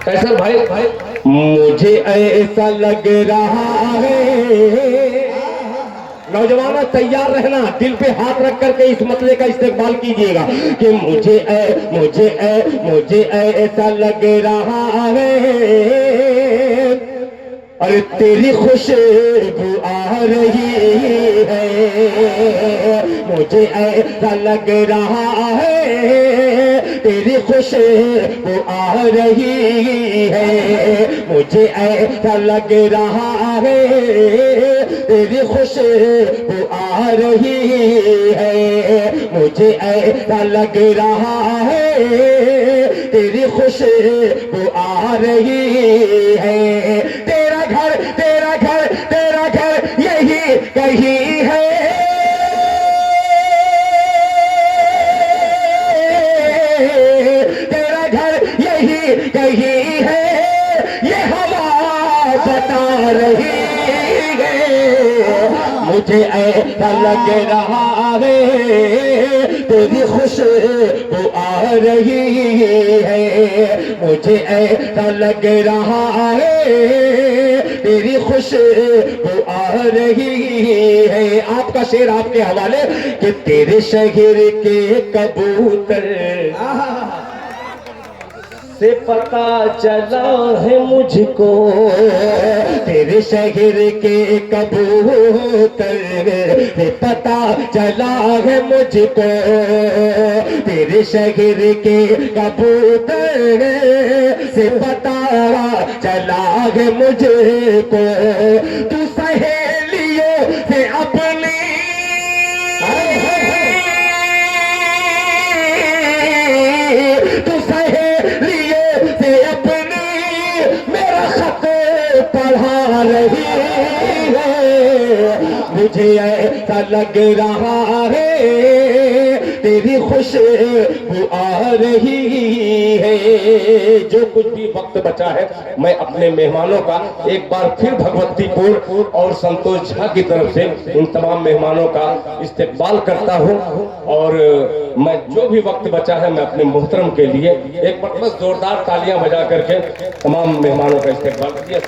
कैसा भाई? मुझे ऐसा लग रहा है, नौजवानों तैयार रहना, दिल पे हाथ रख करके इस मसले का इस्तेमाल कीजिएगा कि मुझे ऐसा लग रहा है, अरे तेरी खुशबू आ रही है, मुझे ऐसा लग रहा है, तेरी खुशबू आ रही है, मुझे ऐसा लग रहा है, तेरी खुशबू आ रही है, मुझे ऐसा लग रहा है, तेरी खुशबू आ रही है, तेरा घर यही कहीं है, तेरा घर यही कहीं है, ये हवा बता रही है, मुझे ऐसा लग रहा है, तेरी खुशबू आ रही है, मुझे ऐसा लग रहा है, तेरी खुशबू आ रही है। आपका शेर आपके हवाले कि तेरे शहर के कबूतर से पता चला है मुझको, तेरे शहर के कबूतर से पता चला है मुझको, तेरे शहर के कबूतर से पता चला है मुझको, तू सहेलियों से अपनी तू सहेलियों से अपनी मेरा खत पढ़ा रही है, मुझे ऐसा लग रहा है, तेरी खुशबू आ रही है। जो कुछ भी वक्त बचा है मैं अपने मेहमानों का एक बार फिर भगवतीपुर और संतोष झा की तरफ से इन तमाम मेहमानों का इस्तकबाल करता हूं, और मैं जो भी वक्त बचा है मैं अपने मोहतरम के लिए एक बार बस जोरदार तालियां बजा करके तमाम मेहमानों का इस्तकबाल किया।